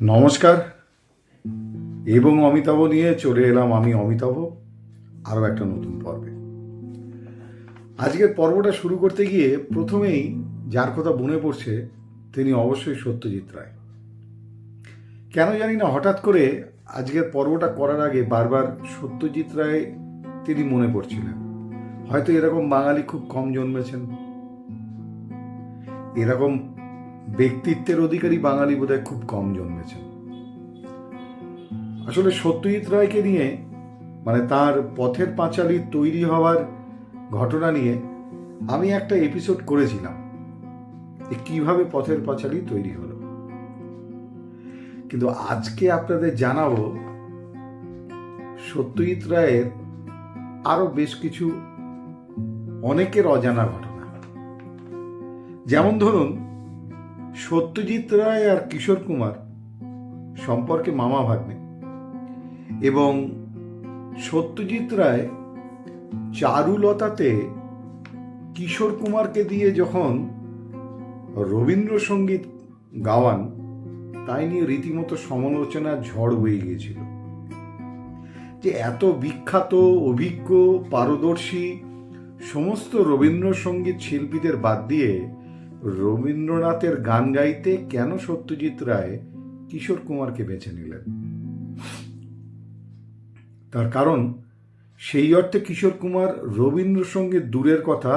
নমস্কার এবং অমিতাভ নিয়ে চলে এলাম আমি অমিতাভ আরও একটা নতুন পর্বে। আজকের পর্বটা শুরু করতে গিয়ে প্রথমেই যার কথা মনে পড়ছে তিনি অবশ্যই সত্যজিৎ রায়। কেন জানি না হঠাৎ করে আজকের পর্বটা করার আগে বারবার সত্যজিৎ রায় তিনি মনে পড়ছিলেন। হয়তো এরকম বাঙালি খুব কম জন্মেছেন, এরকম ব্যক্তিত্বের অধিকারী বাঙালি বোধহয় খুব কম জন্মেছেন। আসলে সত্যজিৎ রায়কে নিয়ে তার পথের পাঁচালী তৈরি হওয়ার ঘটনা নিয়ে আমি একটা এপিসোড করেছিলাম যে কিভাবে পথের পাঁচালী তৈরি হলো। কিন্তু আজকে আপনাদের জানাবো সত্যজিৎ রায়ের আরো বেশ কিছু অনেকের অজানা ঘটনা। যেমন ধরুন, সত্যজিৎ রায় আর কিশোর কুমার সম্পর্কে মামা ভাগ্নে, এবং সত্যজিৎ রায় চারুলতাতে কিশোর কুমারকে দিয়ে যখন রবীন্দ্রসঙ্গীত গাওয়ান, তাই নিয়ে রীতিমতো সমালোচনার ঝড় বয়ে গিয়েছিল যে এত বিখ্যাত, অভিজ্ঞ, পারদর্শী সমস্ত রবীন্দ্রসঙ্গীত শিল্পীদের বাদ দিয়ে রবীন্দ্রনাথের গান গাইতে কেন সত্যজিৎ রায় কিশোর কুমারকে বেছে নিলেন। তার কারণ সেই অর্থে কিশোর কুমার রবীন্দ্রসঙ্গীত দূরের কথা,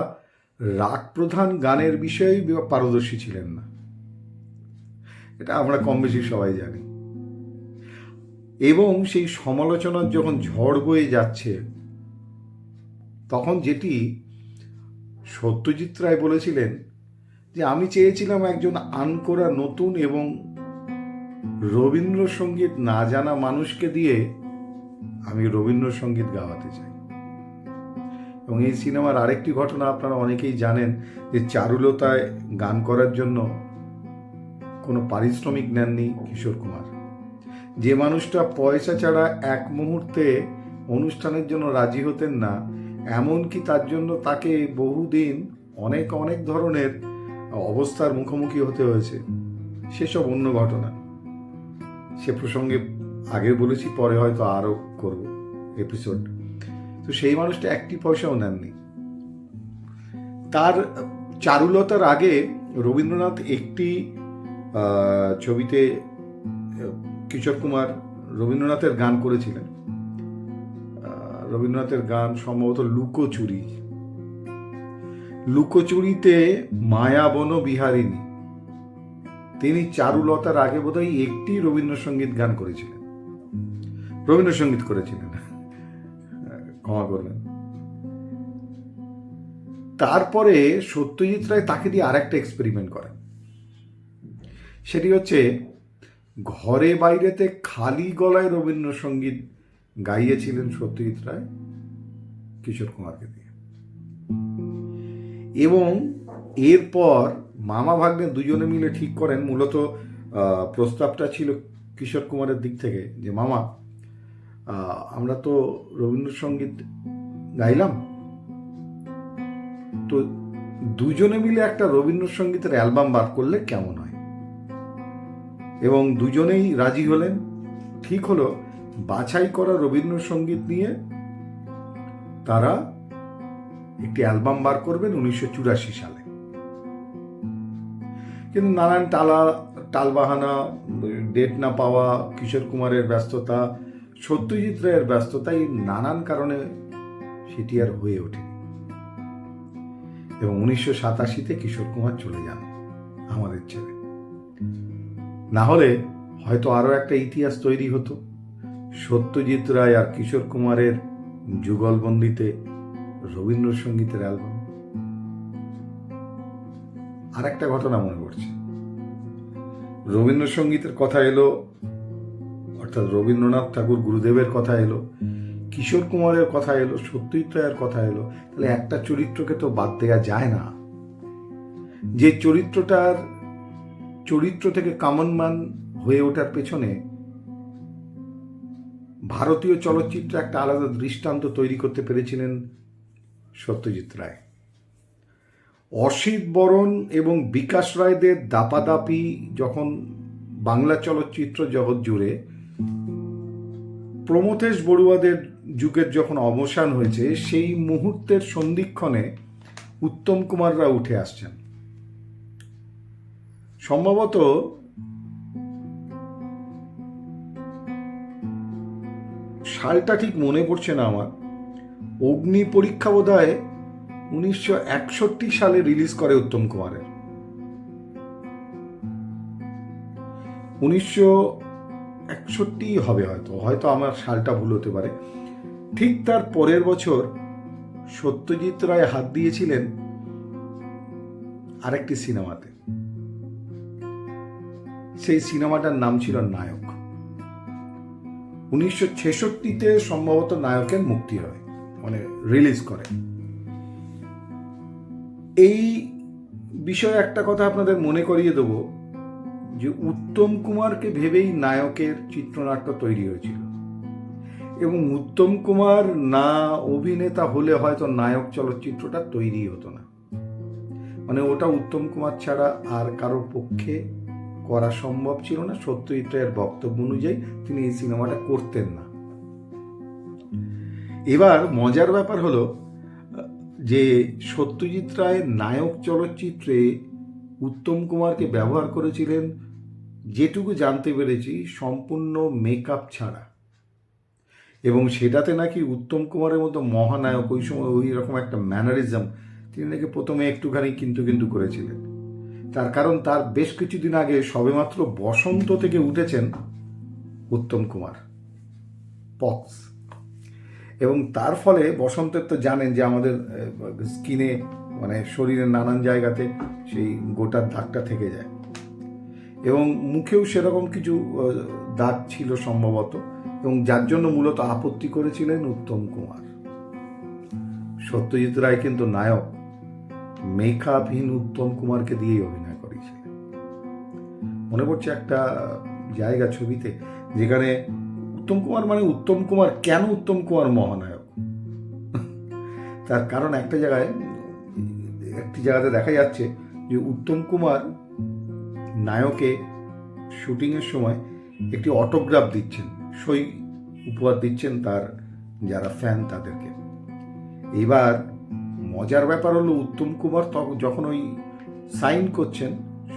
রাগ প্রধান গানের বিষয়েই পারদর্শী ছিলেন না। এটা আমরা কম বেশি সবাই জানি। এবং সেই সমালোচনার যখন ঝড় বয়ে যাচ্ছে, তখন যেটি সত্যজিৎ রায় বলেছিলেন যে আমি চেয়েছিলাম একজন আনকোরা নতুন এবং রবীন্দ্রসঙ্গীত না জানা মানুষকে দিয়ে আমি রবীন্দ্রসঙ্গীত গাওয়াতে চাই। এবং এই সিনেমার আরেকটি ঘটনা আপনারা অনেকেই জানেন যে চারুলতায় গান করার জন্য কোনো পারিশ্রমিক নেননি কিশোর কুমার। যে মানুষটা পয়সা ছাড়া এক মুহূর্তে অনুষ্ঠানের জন্য রাজি হতেন না, এমনকি তার জন্য তাকে বহুদিন অনেক অনেক ধরনের অবস্থার মুখোমুখি হতে হয়েছে, সেসব অন্য ঘটনা। সে প্রসঙ্গে আগে বলেছি, পরে হয়তো আরও করব এপিসোড। তো সেই মানুষটা একটি পয়সাও নেননি। তার চারুলতার আগে রবীন্দ্রনাথ একটি ছবিতে কিশোর কুমার রবীন্দ্রনাথের গান করেছিলেন। রবীন্দ্রনাথের গান সম্ভবত লুকোচুরি। লুকোচুরিতে মায়াবন বিহারিণী তিনি চারুলতার আগে বোধহয় একটি রবীন্দ্রসঙ্গীত গান করেছিলেন, রবীন্দ্রসঙ্গীত করেছিলেন, ক্ষমা করবেন। তারপরে সত্যজিৎ রায় তাকে দিয়ে আরেকটা এক্সপেরিমেন্ট করেন। সেটি হচ্ছে ঘরে বাইরেতে খালি গলায় রবীন্দ্রসঙ্গীত গাইয়েছিলেন সত্যজিৎ রায় কিশোর কুমারকে দিয়ে। এবং এরপর মামা ভাগ্নে দুজনে মিলে ঠিক করেন, মূলত প্রস্তাবটা ছিল কিশোর কুমারের দিক থেকে, যে মামা আমরা তো রবীন্দ্রসঙ্গীত গাইলাম, তো দুজনে মিলে একটা রবীন্দ্রসঙ্গীতের অ্যালবাম বার করলে কেমন হয়। এবং দুজনেই রাজি হলেন। ঠিক হলো, বাছাই করা রবীন্দ্রসঙ্গীত নিয়ে তারা একটি অ্যালবাম বার করবেন 1984 সালে। কিন্তু নানান টালবাহানা, ডেট না পাওয়া, কিশোর কুমারের ব্যস্ততা, সত্যজিৎ রায়ের ব্যস্ততা, এই নানান কারণে সেটি আর হয়ে ওঠেনি। এবং 1987-তে কিশোর কুমার চলে যান আমাদের ছেড়ে। না হলে হয়তো আরো একটা ইতিহাস তৈরি হতো, সত্যজিৎ রায় আর কিশোর কুমারের যুগলবন্দিতে রবীন্দ্রসঙ্গীতের অ্যালবাম। আর একটা ঘটনা মনে পড়ছে, রবীন্দ্রসঙ্গীতের কথা এলো, অর্থাৎ রবীন্দ্রনাথ ঠাকুর গুরুদেবের কথা এলো, কিশোর কুমারের কথা এলো, সত্যজিৎ রায়ের কথা এলো, তাহলে একটা চরিত্রকে তো বাদ দেওয়া যায় না, যে চরিত্র থেকে কমন ম্যান হয়ে ওঠার পেছনে ভারতীয় চলচ্চিত্রে একটা আলাদা দৃষ্টান্ত তৈরি করতে পেরেছিলেন সত্যজিৎ রায়। অসিত বরণ এবং বিকাশ রায়দের দাপাদাপি যখন বাংলা চলচ্চিত্র জগৎ জুড়ে প্রমথেশ বড়ুয়াদের যুগের যখন অবসান হয়েছে, সেই মুহূর্তের সন্ধিক্ষণে উত্তম কুমাররা উঠে আসছেন। সম্ভবত সালটা ঠিক মনে পড়ছে না আমার, অগ্নি পরীক্ষা বোধহয় 1961 সালে রিলিজ করে উত্তম কুমারের। 1961 হবে হয়তো আমার সালটা ভুল হতে পারে। ঠিক তার পরের বছর সত্যজিৎ রায় হাত দিয়েছিলেন আরেকটি সিনেমাতে। সেই সিনেমাটার নাম ছিল নায়ক। 1966-তে সম্ভবত নায়কের মুক্তি হয়, মানে রিলিজ করে। এই বিষয়ে একটা কথা আপনাদের মনে করিয়ে দেব যে উত্তম কুমারকে ভেবেই নায়কের চিত্রনাট্য তৈরি হয়েছিল, এবং উত্তম কুমার না অভিনেতা হলে হয়তো নায়ক চলচ্চিত্রটা তৈরি হতো না। মানে ওটা উত্তম কুমার ছাড়া আর কারোর পক্ষে করা সম্ভব ছিল না। সত্যজিৎ রায়ের বক্তব্য অনুযায়ী তিনি এই সিনেমাটা করতেন না। এবার মজার ব্যাপার হলো যে সত্যজিৎ রায় নায়ক চলচ্চিত্রে উত্তম কুমারকে ব্যবহার করেছিলেন, যেটুকু জানতে পেরেছি, সম্পূর্ণ মেকআপ ছাড়া। এবং সেটাতে নাকি উত্তম কুমারের মতো মহানায়ক ওই সময় ওই রকম একটা ম্যানারিজম তিনি নাকি প্রথমে একটুখানি কিন্তু করেছিলেন। তার কারণ তার বেশ কিছুদিন আগে সবেমাত্র বসন্ত থেকে উঠেছেন উত্তম কুমার, পক্স। এবং তার ফলে বসন্তের তো জানেন যে আমাদের স্কিনে, মানে শরীরের নানান জায়গাতে সেই গোটার দাগটা থেকে যায়, এবং মুখেও সেরকম কিছু দাগ ছিল সম্ভবত, এবং যার জন্য মূলত আপত্তি করেছিলেন উত্তম কুমার। সত্যজিৎ রায় কিন্তু নায়ক মেকআপহীন উত্তম কুমারকে দিয়েই অভিনয় করেছিলেন। মনে পড়ছে একটা জায়গা ছবিতে, যেখানে উত্তম কুমার মানে উত্তম কুমার, কেন উত্তম কুমার মহানায়ক? তার কারণ একটি জায়গাতে দেখা যাচ্ছে যে উত্তম কুমার নায়কে শুটিংয়ের সময় একটি অটোগ্রাফ দিচ্ছেন, সই উপহার দিচ্ছেন তার যারা ফ্যান তাদেরকে। এবার মজার ব্যাপার হলো উত্তম কুমার যখন ওই সাইন করছেন,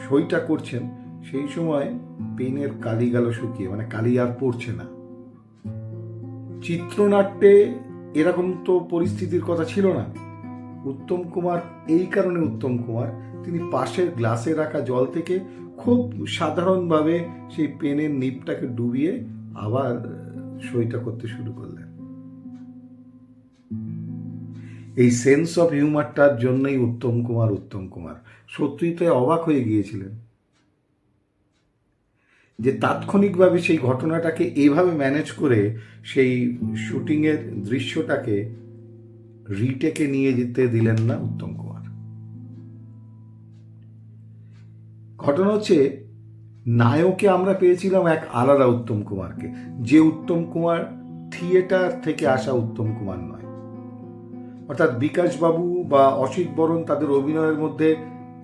সইটা করছেন, সেই সময় পেনের কালি গেল শুকিয়ে, মানে কালি আর পড়ছে না। চিত্রনাট্যে এরকম তো পরিস্থিতির কথা ছিল না। উত্তম কুমার, এই কারণে উত্তম কুমার, তিনি পাশের গ্লাসে রাখা জল থেকে খুব সাধারণভাবে সেই পেনের নিপটাকে ডুবিয়ে আবার সইটা করতে শুরু করলেন। এই সেন্স অফ হিউমারটার জন্যই উত্তম কুমার সত্যিই অবাক হয়ে গিয়েছিলেন যে তাৎক্ষণিকভাবে সেই ঘটনাটাকে এইভাবে ম্যানেজ করে সেই শুটিংয়ের দৃশ্যটাকে রিটেকে নিয়ে যেতে দিলেন না উত্তম কুমার। ঘটনা হচ্ছে, নায়কে আমরা পেয়েছিলাম এক আলাদা উত্তম কুমারকে, যে উত্তম কুমার থিয়েটার থেকে আসা উত্তম কুমার নয়। অর্থাৎ বিকাশ বাবু বা অসিত বরণ, তাদের অভিনয়ের মধ্যে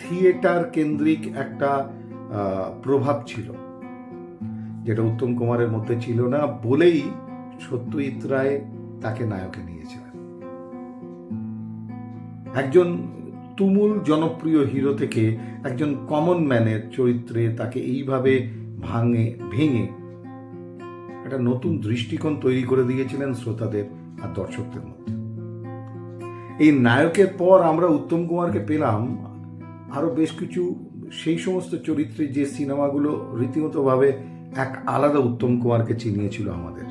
থিয়েটার কেন্দ্রিক একটা প্রভাব ছিল, যেটা উত্তম কুমারের মধ্যে ছিল না বলেই সত্যজিৎ রায় তাকে নায়কে নিয়েছিলেন। একজন তুমুল জনপ্রিয় হিরো থেকে একজন কমন ম্যানের চরিত্রে তাকে এইভাবে ভেঙে একটা নতুন দৃষ্টিকোণ তৈরি করে দিয়েছিলেন শ্রোতাদের আর দর্শকদের মধ্যে। এই নায়কের পর আমরা উত্তম কুমারকে পেলাম আরো বেশ কিছু সেই সমস্ত চরিত্রে যে সিনেমাগুলো রীতিমতোভাবে এক আলাদা উত্তম কুমারকে চিনিয়েছিল আমাদের,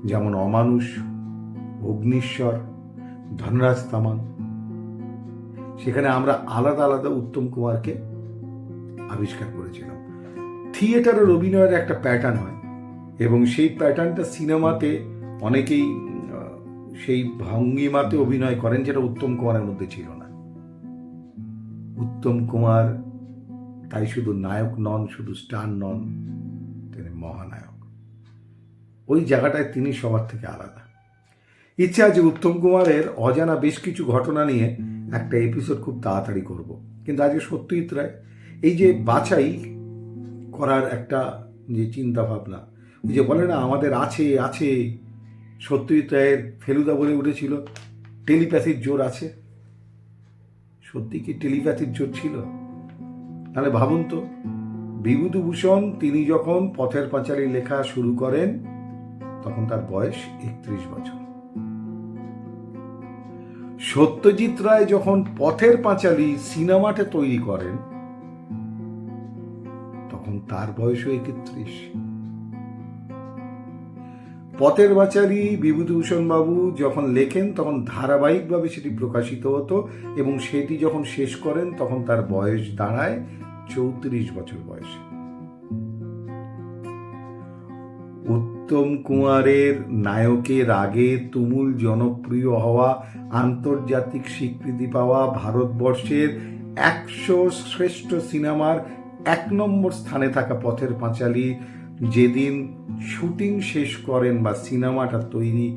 যেমন অমানুষ, অগ্নিশ্বর, ধনরাজ তামান। সেখানে আমরা আলাদা আলাদা উত্তম কুমারকে আবিষ্কার করেছিলাম। থিয়েটারের অভিনয়ের একটা প্যাটার্ন হয়, এবং সেই প্যাটার্নটা সিনেমাতে অনেকেই সেই ভঙ্গিমাতে অভিনয় করেন, যেটা উত্তম কুমারের মধ্যে ছিল না। উত্তম কুমার তাই শুধু নায়ক নন, শুধু স্টার নন, তিনি মহানায়ক। ওই জায়গাটায় তিনি সবার থেকে আলাদা। ইচ্ছে আছে উত্তম কুমারের অজানা বেশ কিছু ঘটনা নিয়ে একটা এপিসোড খুব তাড়াতাড়ি করব, কিন্তু আজকে সত্যজিৎ রায় এই যে বাছাই করার একটা যে চিন্তা ভাবনা, ওই যে বলে না আমাদের আছে আছে, সত্যজিৎ রায়ের ফেলুদা বলে উঠেছিল টেলিপ্যাথির জোর আছে। সত্যি কি টেলিপ্যাথির জোর ছিল? তাহলে ভাবুন তো, বিভূতিভূষণ তিনি যখন পথের পাঁচালী লেখা শুরু করেন তখন তার বয়স 31 বছর। সত্যজিৎ রায় যখন পথের পাঁচালী সিনেমাটা তৈরি করেন তখন তার বয়সও 31। পথের পাঁচালী বিভূতিভূষণ বাবু যখন লেখেন তখন ধারাবাহিকভাবে সেটি প্রকাশিত হতো এবং সেটি যখন শেষ করেন তখন তার বয়স দাঁড়ায় 34 বছর বয়সে। উত্তম কুমারের নায়কের আগে তুমুল জনপ্রিয় হওয়া, আন্তর্জাতিক স্বীকৃতি পাওয়া, ভারতবর্ষের 100 শ্রেষ্ঠ সিনেমার 1 নম্বর স্থানে থাকা পথের পাঁচালী যেদিন শুটিং শেষ করেন বা সিনেমাটা তৈরি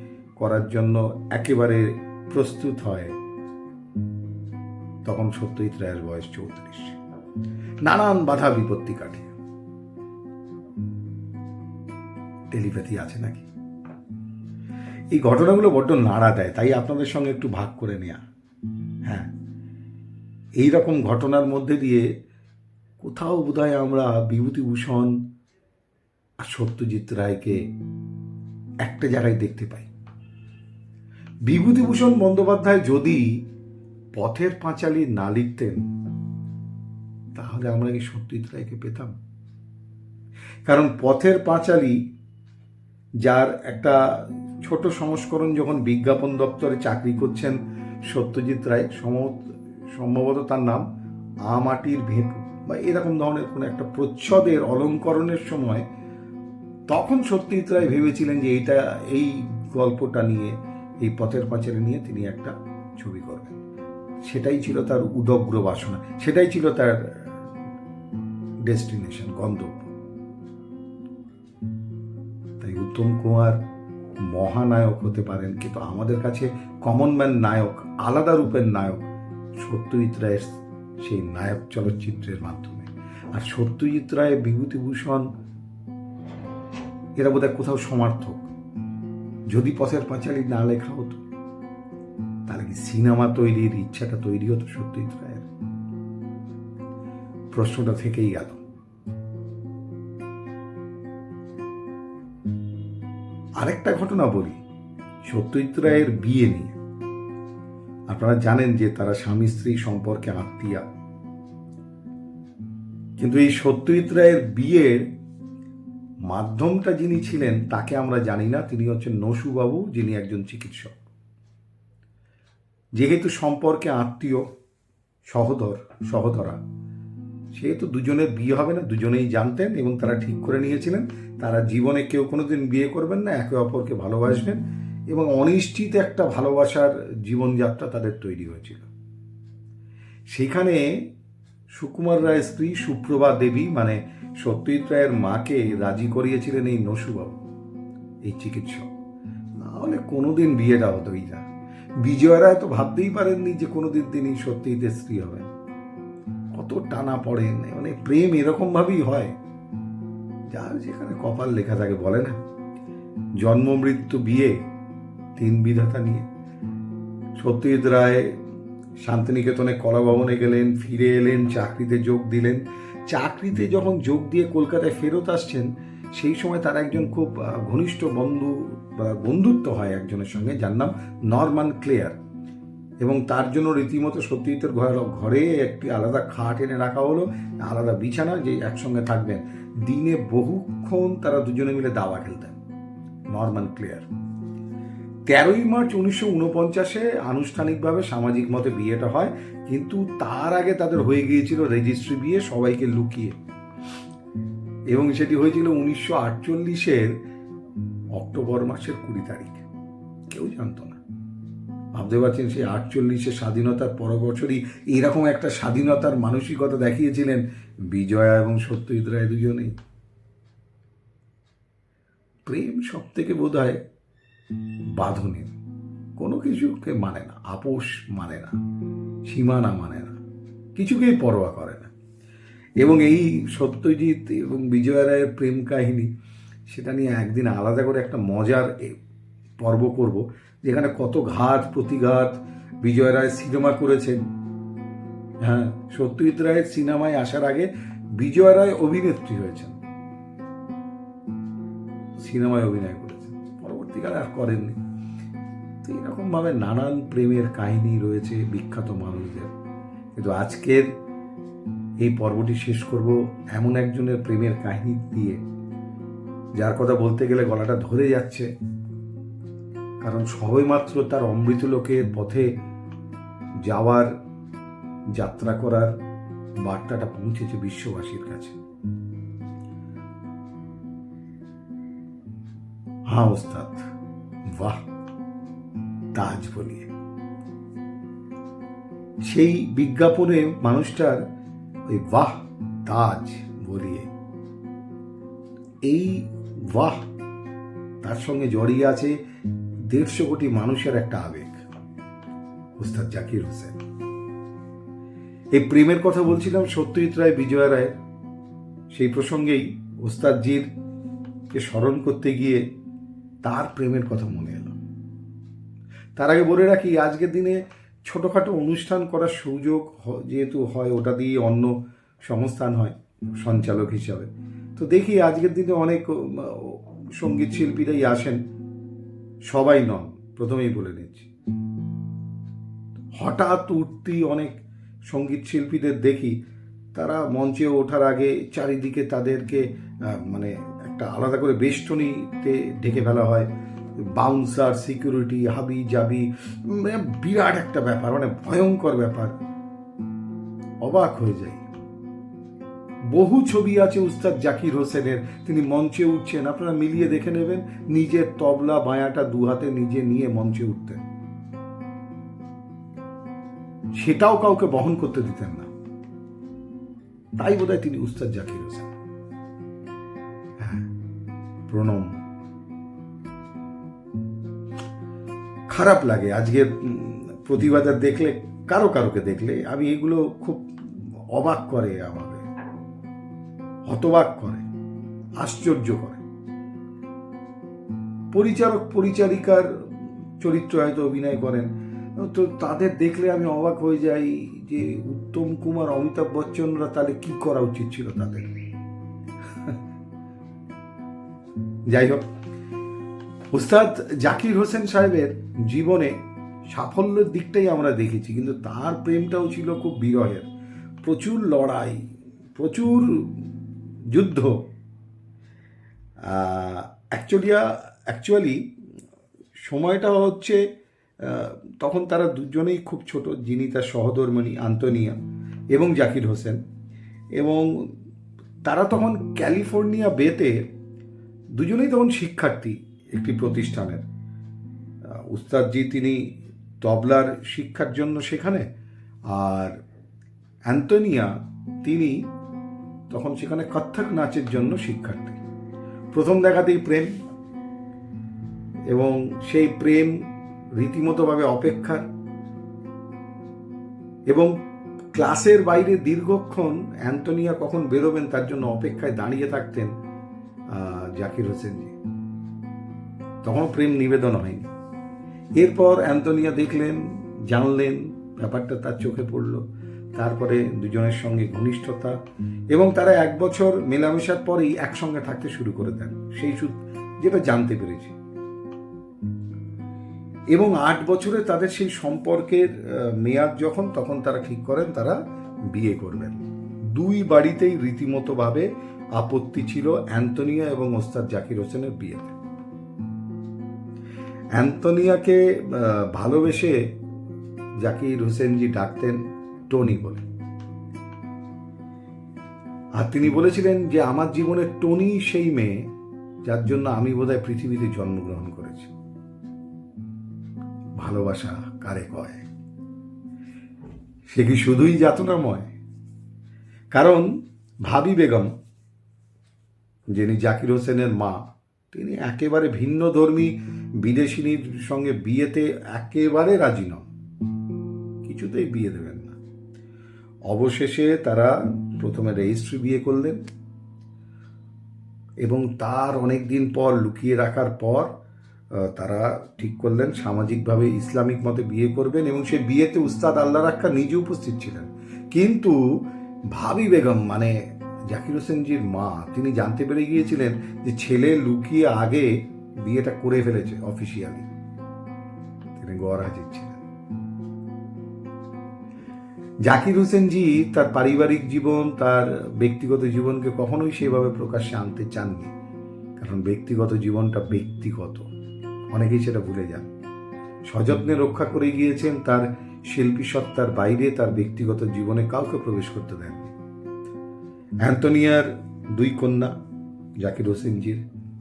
করার জন্য একেবারে প্রস্তুত হয় তখন সত্যজিৎ রায়ের বয়স 34। নানান বাধা বিপত্তি কাটিয়ে। টেলিপ্যাথি আছে নাকি? এই ঘটনাগুলো বড্ড নাড়া দেয়, তাই আপনাদের সঙ্গে একটু ভাগ করে নেওয়া। হ্যাঁ, এইরকম ঘটনার মধ্যে দিয়ে কোথাও বোধহয় আমরা বিভূতিভূষণ আর সত্যজিৎ রায়কে একটা জায়গায় দেখতে পাই। বিভূতিভূষণ বন্দ্যোপাধ্যায় যদি পথের পাঁচালী না লিখতেন তাহলে আমরা কি সত্যজিৎ রায়কে পেতাম? কারণ পথের পাঁচালী, যার একটা ছোট সংস্করণ যখন বিজ্ঞাপন দপ্তরে চাকরি করছেন সত্যজিৎ রায়, সম্ভবত তার নাম আমাটির ভেঁপু বা এরকম ধরনের কোনো একটা প্রচ্ছদের অলঙ্করণের সময়, তখন সত্যজিৎ রায় ভেবেছিলেন যে এই গল্পটা নিয়ে, এই পথের পাঁচালী নিয়ে তিনি একটা ছবি করবেন। সেটাই ছিল তার উদগ্র বাসনা, সেটাই ছিল তার ডেস্টিনেশন, গন্তব্য। তাই উত্তম কুমার মহানায়ক হতে পারেন, কিন্তু আমাদের কাছে কমন ম্যান নায়ক, আলাদা রূপের নায়ক সত্যজিৎ রায়ের সেই নায়ক চলচ্চিত্রের মাধ্যমে। আর সত্যজিৎ রায়, বিভূতিভূষণ এরা বোধহয় কোথাও সমার্থক। যদি পথের পাঁচালী না লেখা হতো তাহলে কি সিনেমা তৈরির ইচ্ছাটা তৈরি হতো সত্যজিৎ রায়ের? প্রশ্নটা থেকেই গেল। আরেকটা ঘটনা বলি সত্যজিৎ রায়ের বিয়ে নিয়ে। আপনারা জানেন যে তারা স্বামী স্ত্রী সম্পর্কে আত্মীয়া, কিন্তু এই সত্যজিৎ রায়ের বিয়ের মাধ্যমটা যিনি ছিলেন তাকে আমরা জানি না। তিনি হচ্ছেন নসুবাবু, যিনি একজন চিকিৎসক। যেহেতু সম্পর্কে আত্মীয়, সহধরা, সেহেতু দুজনের বিয়ে হবে না, দুজনেই জানতেন এবং তারা ঠিক করে নিয়েছিলেন তারা জীবনে কেউ কোনোদিন বিয়ে করবেন না, একে অপরকে ভালোবাসবেন এবং অনিশ্চিত একটা ভালোবাসার জীবনযাত্রা তাদের তৈরি হয়েছিল। সেখানে সুকুমার রায়ের স্ত্রী সুপ্রভা দেবী, মানে সত্যজিৎ রায়ের মাকে রাজি করিয়েছিলেন এই নসুবাবু, এই চিকিৎসক। নাহলে কোনোদিন বিয়েটা হতোই না। বিজয় রায় তো ভাবতেই পারেননি যে কোনোদিন তিনি সত্যজিতের স্ত্রী হবেন। কত টানা পড়েন, মানে প্রেম এরকম ভাবেই হয়, যার যেখানে কপাল লেখা থাকে। বলে না, জন্ম মৃত্যু বিয়ে 3 বিধাতা নিয়ে। সত্যজিৎ রায় শান্তিনিকেতনে কলা ভবনে গেলেন, ফিরে এলেন, চাকরিতে যোগ দিলেন। চাকরিতে যখন যোগ দিয়ে কলকাতায় ফেরত আসছেন সেই সময় তার একজন খুব ঘনিষ্ঠ বন্ধুত্ব হয় একজনের সঙ্গে, যার নাম নরম্যান ক্লেয়ার, এবং তার জন্য রীতিমতো সত্যজিতের ঘরে একটি আলাদা খাট এনে রাখা হলো, আলাদা বিছানা, যে একসঙ্গে থাকবেন। দিনে বহুক্ষণ তারা দুজনে মিলে দাবা খেলতেন। Norman Claire. 13ই মার্চ 1949 আনুষ্ঠানিকভাবে সামাজিক মতে বিয়েটা হয়, কিন্তু তার আগে তাদের হয়ে গিয়েছিল রেজিস্ট্রি বিয়ে, সবাইকে লুকিয়ে, এবং সেটি হয়েছিল 1948 অক্টোবর মাসের 20 তারিখ। কেউ জানতো না। ভাবতে পারছেন, সেই 48 স্বাধীনতার পর বছরই এরকম একটা স্বাধীনতার মানসিকতা দেখিয়েছিলেন বিজয়া এবং সত্যজিৎ রায় দুজনেই। প্রেম সব থেকে বোধ হয় বাঁধনের, কোনো কিছুকে মানে না, আপোষ মানে না, সীমানা মানে না, কিছুকেই পরোয়া করে না। এবং এই সত্যজিৎ এবং বিজয়া রায়ের প্রেম কাহিনী, সেটা নিয়ে একদিন আলাদা করে একটা মজার পর্ব করব, যেখানে কত ঘাত প্রতিঘাত বিজয় রায় সিনেমা করেছেন। হ্যাঁ, সত্যজিৎ রায়ের সিনেমায় আসার আগে বিজয়া রায় অভিনেত্রী হয়েছেন, সিনেমায় অভিনয় করেছেন, পরবর্তীকালে আর করেননি। তো এরকমভাবে নানান প্রেমের কাহিনী রয়েছে বিখ্যাত মানুষদের। কিন্তু আজকের এই পর্বটি শেষ করব এমন একজনের প্রেমের কাহিনী দিয়ে, যার কথা বলতে গেলে গলাটা ধরে যাচ্ছে, কারণ সবেমাত্র তার অমৃতলোকের পথে যাওয়ার, যাত্রা করার বার্তাটা পৌঁছেছে বিশ্ববাসীর কাছে। হ্যাঁ ওস্তাদ, বাহ তাজ বলিয়ে, সেই বিজ্ঞাপনে মানুষটার ওই বাহ তাজ বলিয়ে, এই বাহ তার সঙ্গে জড়িয়ে আছে 150 কোটি মানুষের একটা আবেগ, ওস্তাদ জাকির হোসেন। এই প্রেমের কথা বলছিলাম সত্যজিৎ রায় বিজয়া রায়, সেই প্রসঙ্গেই ওস্তাদজির কে স্মরণ করতে গিয়ে তার প্রেমের কথা মনে এলো। তার আগে বলে রাখি, আজকের দিনে ছোটোখাটো অনুষ্ঠান করার সুযোগ যেহেতু হয়, ওটা দিয়ে অন্য সংস্থান হয় সঞ্চালক হিসাবে, তো দেখি আজকের দিনে অনেক সঙ্গীত শিল্পীরাই আসেন, সবাই নন, প্রথমেই বলে নিচ্ছি। হঠাৎ উঠতি অনেক সঙ্গীত শিল্পীদের দেখি, তারা মঞ্চে ওঠার আগে চারিদিকে তাদেরকে মানে একটা আলাদা করে বেষ্টনীতে ঢেকে ফেলা হয়, বাউন্সার, সিকিউরিটি, হাবি জাবি, বিরাট একটা ব্যাপার, মানে ভয়ঙ্কর ব্যাপার। অবাক হয়ে যাই। বহু ছবি আছে উস্তাদ জাকির হোসেনের, তিনি মঞ্চে উঠছেন, আপনারা মিলিয়ে দেখে নেবেন, নিজের তবলা বায়াটা 2 হাতে নিজে নিয়ে মঞ্চে উঠতেন, সেটাও কাউকে বহন করতে দিতেন না। তাই বোধহয় তিনি উস্তাদ জাকির হোসেন। হ্যাঁ, প্রণম। খারাপ লাগে আজকের প্রতিবাদের দেখলে, কারোকে দেখলে আমি এগুলো খুব অবাক করে, আমাকে হতবাক করে, আশ্চর্য করে। পরিচালক পরিচারিকার চরিত্র হয়তো অভিনয় করেন, তো তাদের দেখলে আমি অবাক হয়ে যাই যে উত্তম কুমার, অমিতাভ বচ্চনরা তাহলে কি করা উচিত ছিল তাদের। যাই হোক, উস্তাদ জাকির হোসেন সাহেবের জীবনে সাফল্যের দিকটাই আমরা দেখেছি, কিন্তু তার প্রেমটাও ছিল খুব বিরহের। প্রচুর লড়াই, প্রচুর যুদ্ধ। অ্যাকচুয়ালি সময়টা হচ্ছে তখন তারা দুজনেই খুব ছোট, যিনি তার সহধর্মিণী আন্তোনিয়া এবং জাকির হোসেন, এবং তারা তখন ক্যালিফোর্নিয়া বেতে দুজনেই তখন শিক্ষার্থী একটি প্রতিষ্ঠানের। উস্তাদজি তিনি তবলার শিক্ষার জন্য সেখানে, আর অ্যান্তোনিয়া তিনি তখন সেখানে কত্থক নাচের জন্য শিক্ষার্থী। প্রথম দেখাতেই প্রেম, এবং সেই প্রেম রীতিমতোভাবে অপেক্ষার, এবং ক্লাসের বাইরে দীর্ঘক্ষণ অ্যান্তোনিয়া কখন বেরোবেন তার জন্য অপেক্ষায় দাঁড়িয়ে থাকতেন জাকির হোসেনজি। তখন প্রেম নিবেদন হয়নি। এরপর অ্যান্তোনিয়া দেখলেন, জানলেন, ব্যাপারটা তার চোখে পড়ল, তারপরে দুজনের সঙ্গে ঘনিষ্ঠতা, এবং তারা 1 বছর মেলামেশার পরেই একসঙ্গে থাকতে শুরু করে দেন, সেই যেটা জানতে পেরেছি। এবং 8 বছরে তাদের সেই সম্পর্কের মেয়াদ যখন, তখন তারা ঠিক করেন তারা বিয়ে করবেন। 2 বাড়িতেই রীতিমতোভাবে আপত্তি ছিল অ্যান্তোনিয়া এবং ওস্তাদ জাকির হোসেনের বিয়েতে। অ্যান্তোনিয়াকে ভালোবেসে জাকির হোসেনজি ডাকতেন টনি বলে, আর তিনি বলেছিলেন যে আমার জীবনে টনি সেই মেয়ে যার জন্য আমি বোধহয় পৃথিবীতে জন্মগ্রহণ করেছি। ভালোবাসা কারে কয়, সে কি শুধুই যাতনাময়? কারণ ভাবি বেগম, যিনি জাকির হোসেনের মা, তিনি একেবারে ভিন্ন ধর্মী বিদেশিনীর সঙ্গে বিয়েতে একেবারে রাজি নন, কিছুতেই বিয়ে দেবেন না। অবশেষে তারা প্রথমে রেজিস্ট্রি বিয়ে করলেন এবং তার অনেক দিন পর লুকিয়ে রাখার পর তারা ঠিক করলেন সামাজিকভাবে ইসলামিক মতে বিয়ে করবেন এবং সেই বিয়েতে উস্তাদ আল্লাহ রাক্কা নিজে উপস্থিত ছিলেন। কিন্তু ভাবি বেগম মানে জাকির হোসেনজির মা তিনি জানতে পেরে গিয়েছিলেন যে ছেলে লুকিয়ে আগে বিয়েটা করে ফেলেছে অফিসিয়ালি। তিনি গড় হাজির ছিলেন। জাকির হোসেনজি তার পারিবারিক জীবন, তার ব্যক্তিগত জীবনকে কখনোই সেভাবে প্রকাশ্যে আনতে চাননি, কারণ ব্যক্তিগত জীবনটা ব্যক্তিগত, অনেকেই সেটা ভুলে যান। সযত্নে রক্ষা করে গিয়েছেন, তার শিল্পী সত্তার বাইরে তার ব্যক্তিগত জীবনে কাউকে প্রবেশ করতে দেননি। অ্যান্টোনিয়ার 2 কন্যা জাকির হোসেনজির,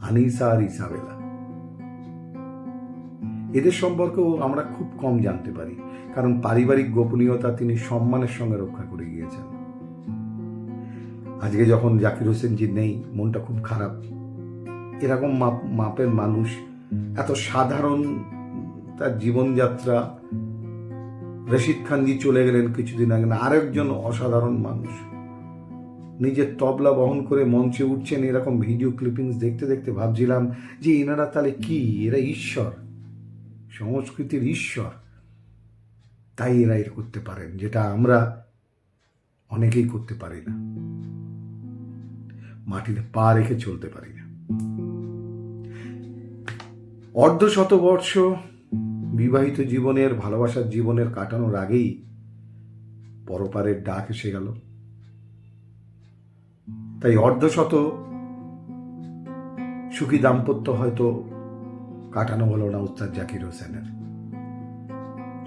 আনিসা আর ইসাবেলা, এদের সম্পর্কেও আমরা খুব কম জানতে পারি, কারণ পারিবারিক গোপনীয়তা তিনি সম্মানের সঙ্গে রক্ষা করে গিয়েছেন। আজকে যখন জাকির হোসেনজি নেই, মনটা খুব খারাপ। এরকম মাপের মানুষ, এত সাধারণ তার জীবনযাত্রা। রশিদ খানজি চলে গেলেন কিছুদিন আগে, আরেকজন অসাধারণ মানুষ, নিজের তবলা বহন করে মঞ্চে উঠছেন। এরকম ভিডিও ক্লিপিংস দেখতে দেখতে ভাবছিলাম যে এনারা তাহলে কি, এরা ঈশ্বর, সংস্কৃতির ঈশ্বর। তাই এরা এটা করতে পারেন, যেটা আমরা অনেকেই করতে পারি না, মাটিতে পা রেখে চলতে পারি না। 150 বর্ষ বিবাহিত জীবনের, ভালোবাসার জীবনের কাটানোর আগেই পরপারের ডাক এসে গেল। তাই 150 সুখী দাম্পত্য হয়তো কাটানো হলো না উস্তাদ জাকির হোসেনের।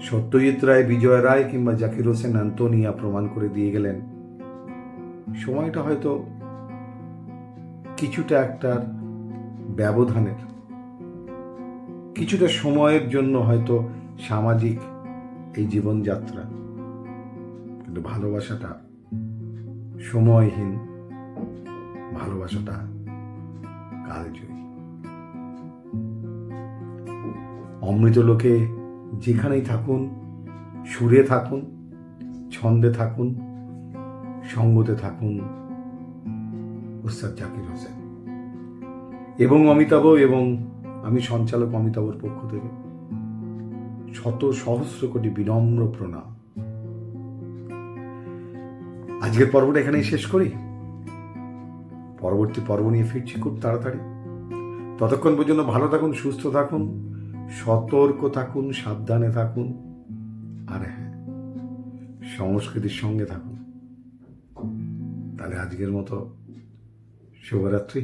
সত্যজিৎ রায়, বিজয় রায় কিংবা জাকির হোসেন অ্যান্টোনিয়া প্রমাণ করে দিয়ে গেলেন সময়টা হয়তো কিছুটা একটা ব্যবধানের, কিছুটা সময়ের জন্য হয়তো সামাজিক এই জীবনযাত্রা, কিন্তু ভালোবাসাটা সময়হীন, ভালোবাসাটা কালজয়ী। অমৃত লোকে যেখানেই থাকুন, সুরে থাকুন, ছন্দে থাকুন, সঙ্গতে থাকুন উস্তাদ জাকির হোসেন এবং অমিতাভ, এবং আমি সঞ্চালক অমিতাভর পক্ষ থেকে শত সহস্র কোটি বিনম্র প্রণাম। আজকের পর্বটা এখানেই শেষ করি, পরবর্তী পর্ব নিয়ে ফিরছি খুব তাড়াতাড়ি। ততক্ষণ পর্যন্ত ভালো থাকুন, সুস্থ থাকুন, সতর্ক থাকুন, সাবধানে থাকুন, আর হ্যাঁ, সংস্কৃতির সঙ্গে থাকুন। তাহলে আজকের মতো শুভরাত্রি।